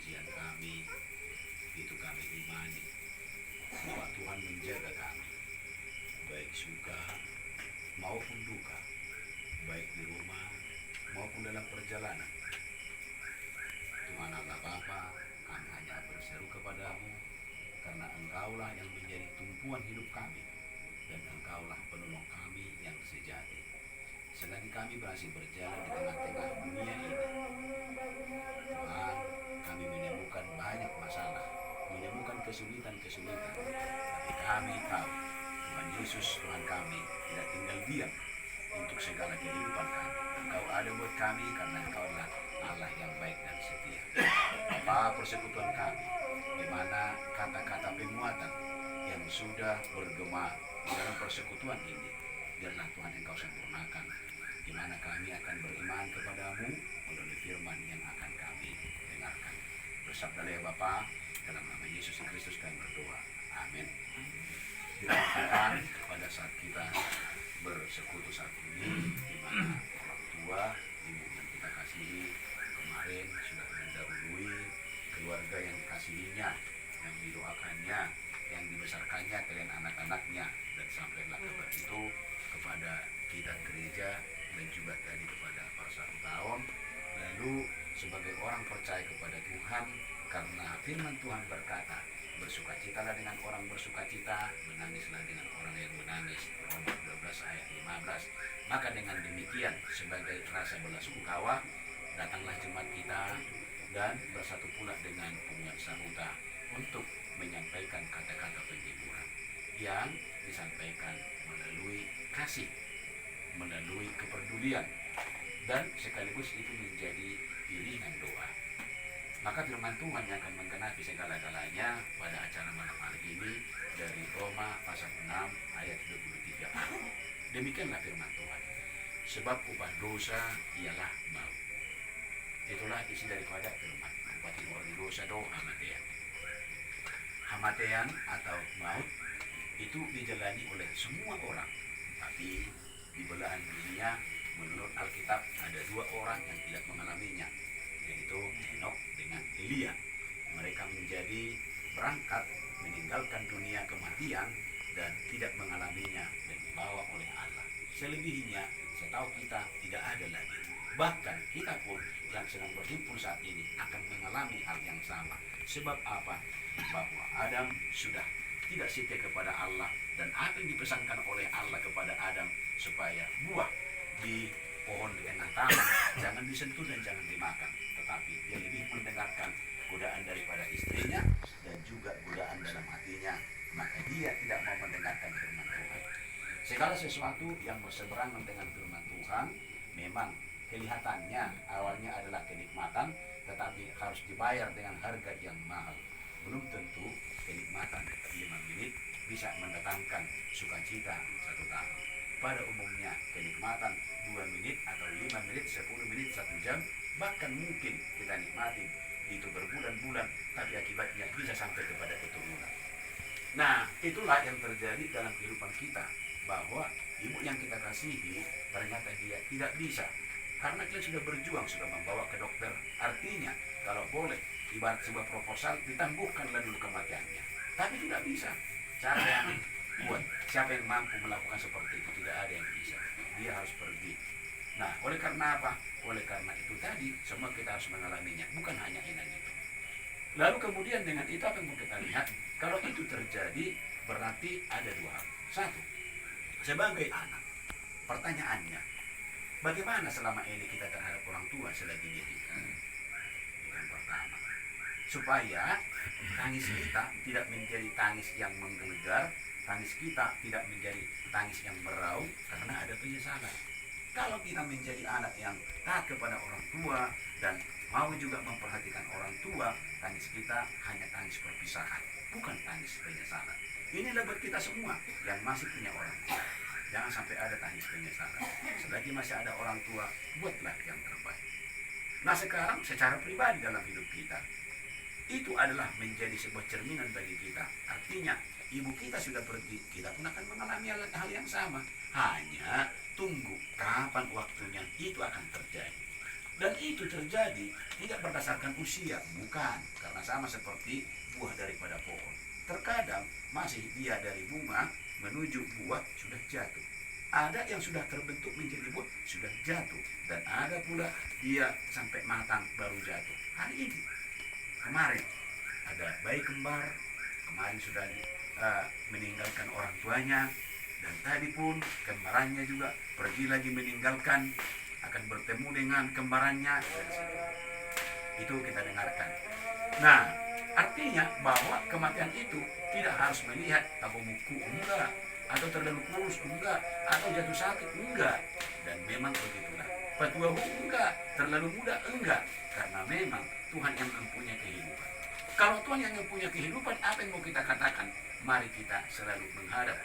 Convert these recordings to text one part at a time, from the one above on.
kesucian kami, itu kami imani bahwa Tuhan menjaga kami, baik suka maupun duka, baik di rumah maupun dalam perjalanan. Tuhan Allah Bapa, kami hanya berseru kepadamu, karena Engkaulah yang menjadi tumpuan hidup kami, dan Engkaulah penolong kami yang sejati. Selagi kami masih berjalan di tengah-tengah dunia ini, Tuhan, kami menemukan banyak masalah, menemukan kesulitan-kesulitan. Tapi kami tahu, Tuhan Yesus, Tuhan kami, tidak tinggal diam untuk segala kehidupan kami. Engkau ada buat kami karena Engkau adalah Allah yang baik dan setia. Bapa, persekutuan kami, di mana kata-kata penguatan yang sudah bergema di dalam persekutuan ini, biarlah Tuhan Engkau sempurnakan, di mana kami akan beriman kepadamu melalui firman yang akan kami dengarkan. Bersabdalah ya Bapa, dalam nama Yesus Kristus kami berdoa. Amin. Tuhan, pada saat kita bersekutu saat ini, di mana orang tua, ibu yang kita kasihi, kemarin sudah mendahului keluarga yang dikasihinya, yang didoakannya, yang dibesarkannya kalian anak-anaknya, dan sampailah kabar itu kepada kita gereja dan juga tadi kepada para satu tahun. Lalu sebagai orang percaya kepada Tuhan, karena firman Tuhan berkata, bersukacitalah dengan orang bersukacita, menangislah dengan orang yang menangis. Roma 12 ayat 15. Maka dengan demikian, sebagai rasa belasungkawa, datanglah jemaat kita dan bersatu pula dengan pemuat Samuta untuk menyampaikan kata-kata penghiburan yang disampaikan melalui kasih, melalui kepedulian, dan sekaligus itu menjadi iringan doa. Maka firman Tuhan yang akan menggenapi segala-galanya pada acara malam hari ini dari Roma pasal 6 ayat 23. Demikianlah firman Tuhan. Sebab upah dosa ialah maut. Itulah isi daripada firman. Upah orang dosa do hamatean. Hamatean atau maut itu dijalani oleh semua orang. Tapi di belahan dunia menurut Alkitab ada dua orang yang tidak mengalaminya, yaitu Henokh dengan Elia. Mereka menjadi berangkat meninggalkan dunia kematian dan tidak mengalaminya dan dibawa oleh Allah. Selebihnya setahu kita tidak ada lagi. Bahkan kita pun yang sedang berhimpun saat ini akan mengalami hal yang sama. Sebab apa? Bahwa Adam sudah tidak setia kepada Allah, dan apa yang dipesankan oleh Allah kepada Adam supaya buah di pohon di tengah taman jangan disentuh dan jangan dimakan, tetapi dia lebih mendengarkan godaan daripada istrinya dan juga godaan dalam hatinya, maka dia tidak mau mendengarkan firman Tuhan. Segala sesuatu yang berseberangan dengan firman Tuhan memang kelihatannya awalnya adalah kenikmatan, tetapi harus dibayar dengan harga yang mahal. Belum tentu kenikmatan 5 menit bisa mendatangkan sukacita 1 tahun. Pada umumnya kenikmatan 2 menit atau 5 menit, 10 menit, 1 jam, bahkan mungkin kita nikmati itu berbulan-bulan, tapi akibatnya bisa sampai kepada keturunan. Nah, itulah yang terjadi dalam kehidupan kita, bahwa ibu yang kita kasihi ternyata dia tidak bisa, karena dia sudah berjuang, sudah membawa ke dokter. Artinya kalau boleh ibarat sebuah proposal, ditangguhkanlah dulu kematiannya, tapi tidak bisa. Siapa yang buat, siapa yang mampu melakukan seperti itu? Tidak ada yang bisa, dia harus pergi. Nah, oleh karena apa? Oleh karena itu tadi, semua kita harus mengalaminya, bukan hanya enak itu. Lalu kemudian dengan itu apa yang mau kita lihat? Kalau itu terjadi, berarti ada dua hal. Satu, sebagai anak, pertanyaannya, bagaimana selama ini kita terhadap orang tua selagi dia hidup? Itu yang pertama. Supaya tangis kita tidak menjadi tangis yang menggelegar, tangis kita tidak menjadi tangis yang meraung karena ada penyesalan. Kalau kita menjadi anak yang taat kepada orang tua dan mau juga memperhatikan orang tua, tangis kita hanya tangis perpisahan, bukan tangis penyesalan. Inilah buat kita semua yang masih punya orang tua. Jangan sampai ada tangis penyesalan. Selagi masih ada orang tua, buatlah yang terbaik. Nah, sekarang secara pribadi dalam hidup kita, itu adalah menjadi sebuah cerminan bagi kita. Artinya, ibu kita sudah pergi, kita pun akan mengalami hal yang sama. Hanya tunggu kapan waktunya itu akan terjadi. Dan itu terjadi tidak berdasarkan usia, bukan, karena sama seperti buah daripada pohon. Terkadang masih dia dari bunga menuju buah sudah jatuh. Ada yang sudah terbentuk menjadi buah sudah jatuh, dan ada pula dia sampai matang baru jatuh. Hari ini, kemarin ada bayi kembar, kemarin sudah meninggalkan orang tuanya, dan tadi pun kembarannya juga pergi lagi meninggalkan, akan bertemu dengan kembarannya. Itu kita dengarkan. Nah, artinya bahwa kematian itu tidak harus melihat tabu muku, enggak, atau terlalu kurus, enggak, atau jatuh sakit, enggak. Dan memang begitulah. Petua enggak, terlalu muda, enggak. Karena memang Tuhan yang mempunyai kehidupan. Kalau Tuhan yang mempunyai kehidupan, apa yang mau kita katakan? Mari kita selalu menghadap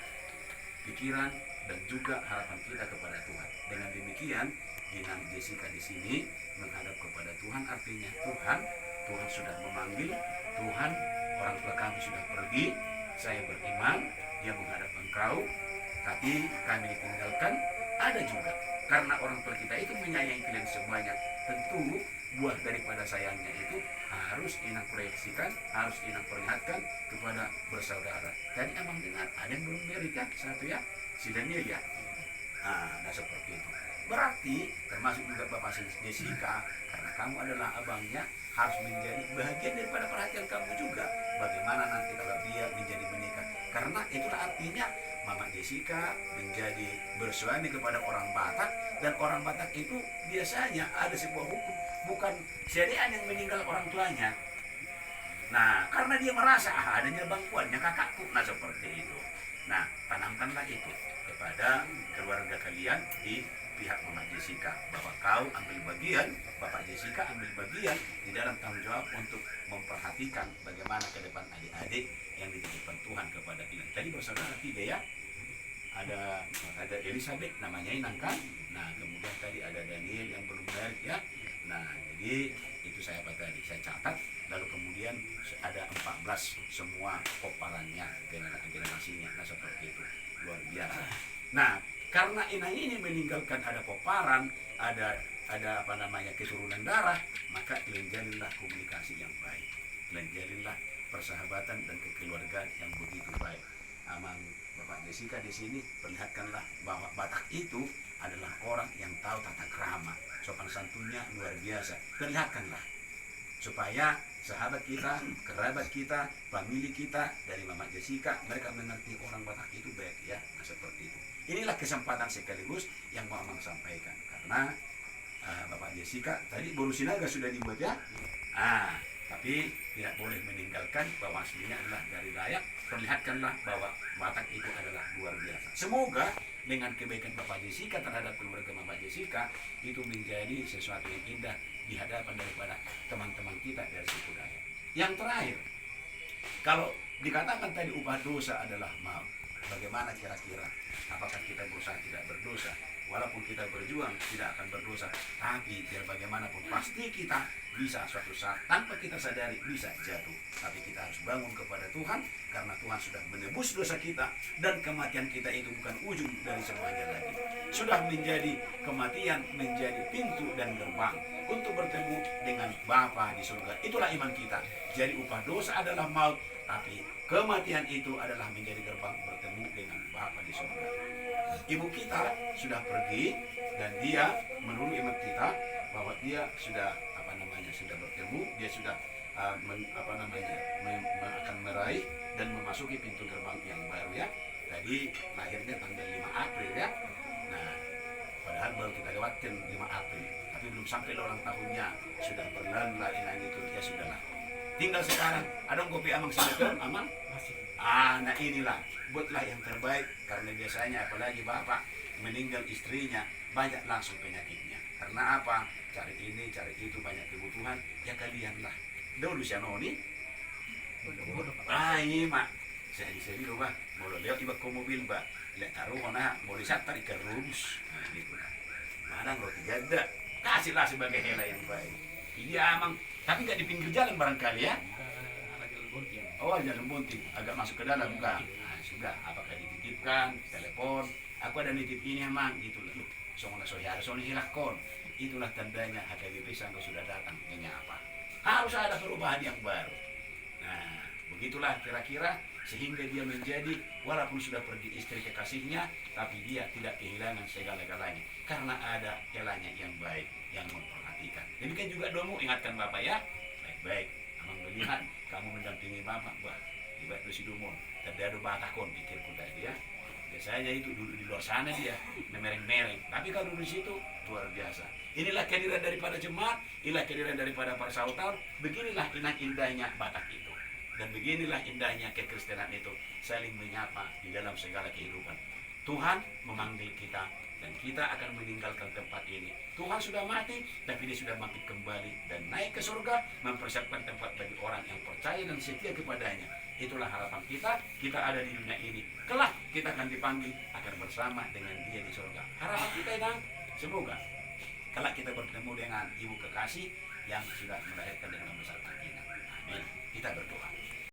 pikiran dan juga harapan kita kepada Tuhan. Dengan demikian, Inang Jessica di sini menghadap kepada Tuhan, artinya Tuhan sudah memanggil, Tuhan, orang tua kami sudah pergi, saya beriman, dia menghadap engkau, tapi kami ditinggalkan. Ada juga, karena orang tua kita itu menyayangi kalian semuanya, tentu buah daripada sayangnya itu harus Inang proyeksikan, harus Inang perlihatkan kepada bersaudara. Tadi emang dengar, ada yang belum merit ya, satu ya, si Daniel ya. Nah seperti itu. Berarti termasuk juga Bapak Jessica, karena kamu adalah abangnya, harus menjadi bagian daripada perhatian kamu juga. Bagaimana nanti kalau dia menjadi menikah. Karena itulah artinya Mama Jessica menjadi bersuami kepada orang Batak, dan orang Batak itu biasanya ada sebuah hukum, bukan syariat yang meninggal orang tuanya. Nah, karena dia merasa adanya bangkuannya kakakku, nah seperti itu. Nah, tanamkanlah itu kepada keluarga kalian di pihak Mama Jessica, bahwa kau ambil bagian, Bapak Jessica ambil bagian di dalam tanggung jawab untuk memperhatikan bagaimana ke depan adik-adik yang dititipkan Tuhan kepada kita. Tadi bersaudara 3 ya, ada Elizabeth namanya Inang kan. Nah kemudian tadi ada Daniel yang belum merit ya. Nah jadi itu saya tadi saya catat. Lalu kemudian ada 14 semua koparannya generasinya. Nah seperti itu, luar biasa. Nah karena Inang ini meninggalkan ada koparan, ada apa namanya keturunan darah, maka jalinlah komunikasi yang baik, jalinlah persahabatan dan kekeluargaan yang begitu baik. Amang Bapak Jessica di sini perlihatkanlah bahwa Batak itu adalah orang yang tahu tata krama, sopan santunnya luar biasa. Perlihatkanlah supaya sahabat kita, kerabat kita, famili kita dari Mama Jessica, mereka mengerti orang Batak itu baik ya. Nah, seperti itu. Inilah kesempatan sekaligus yang mau Amang sampaikan, karena Bapak Jessica tadi boru sinaga sudah dibuat ya. Tapi tidak boleh meninggalkan bahwa aslinya adalah dari Dayak. Perlihatkanlah bahwa Batak itu adalah luar biasa. Semoga dengan kebaikan Bapak Jessica terhadap keluarga Bapak Jessica itu menjadi sesuatu yang indah di hadapan daripada teman-teman kita dari suku Dayak. Yang terakhir, kalau dikatakan tadi upah dosa adalah maut, bagaimana kira-kira? Apakah kita berusaha tidak berdosa? Walaupun kita berjuang tidak akan berdosa, tapi biar bagaimanapun pasti kita bisa suatu saat tanpa kita sadari bisa jatuh. Tapi kita harus bangun kepada Tuhan, karena Tuhan sudah menebus dosa kita, dan kematian kita itu bukan ujung dari semuanya lagi. Sudah menjadi kematian, menjadi pintu dan gerbang untuk bertemu dengan Bapa di surga. Itulah iman kita. Jadi upah dosa adalah maut, tapi kematian itu adalah menjadi gerbang bertemu dengan Bapa di surga. Ibu kita sudah pergi, dan dia menurut iman kita bahwa dia sudah sudah bertemu, dia sudah akan meraih dan memasuki pintu gerbang yang baru ya. Tadi lahirnya tanggal 5 April ya. Nah, padahal baru kita lewatin 5 April, tapi belum sampai ulang tahunnya, sudah berlalu lah Inang itu, ya sudahlah. Tinggal sekarang, ada kopi Amang silakan, Amang? Masih. Nah inilah, buatlah yang terbaik, karena biasanya apalagi bapak meninggal istrinya, banyak langsung penyakitnya. Karena apa? Cari ini, cari itu, banyak kebutuhan, ya kalianlah. Dulu siya noni. Ini mak. Saya dulu ba, mau lewat iba ko mobil ba, lihat taruh na, mau lihat tarik ke rooms. Nah gitu lah. Madang roti gada, kasihlah sebagai hela yang baik. Iya Amang, tapi nggak di pinggir jalan barangkali ya? Oh jalan bunting, agak masuk ke dalam bukan? Nah, sudah, apakah dititipkan, telepon? Aku ada nitip ini Amang, gitu loh. Soalnya soalnya hilakon. itulah tandanya HKBP Sangga sudah datang menyapa. Harus ada perubahan yang baru. Nah, begitulah kira-kira sehingga dia menjadi walaupun sudah pergi istri kekasihnya, tapi dia tidak kehilangan segala-galanya karena ada elanya yang baik yang memperhatikan. Demikian juga Domo, ingatkan Bapak ya, baik-baik. Amang melihat kamu mendampingi Bapak, wah, ibarat si Domo, terdadu batakon pikirku tadi ya. Biasanya itu duduk di luar sana dia memereng-mereng, tapi kalau duduk di situ luar biasa. Inilah kehadiran daripada jemaat, inilah kehadiran daripada para sautar. Beginilah indahnya Batak itu. Dan beginilah indahnya kekristenan itu, saling menyapa di dalam segala kehidupan. Tuhan memanggil kita dan kita akan meninggalkan tempat ini. Tuhan sudah mati, tapi dia sudah bangkit kembali dan naik ke surga, mempersiapkan tempat bagi orang yang percaya dan setia kepadanya. Itulah harapan kita ada di dunia ini. Kelak kita akan dipanggil, akan bersama dengan dia di surga. Harapan kita dan semoga kelak kita bertemu dengan ibu kekasih yang sudah melahirkan dengan besar hatinya. Amin. Kita berdoa.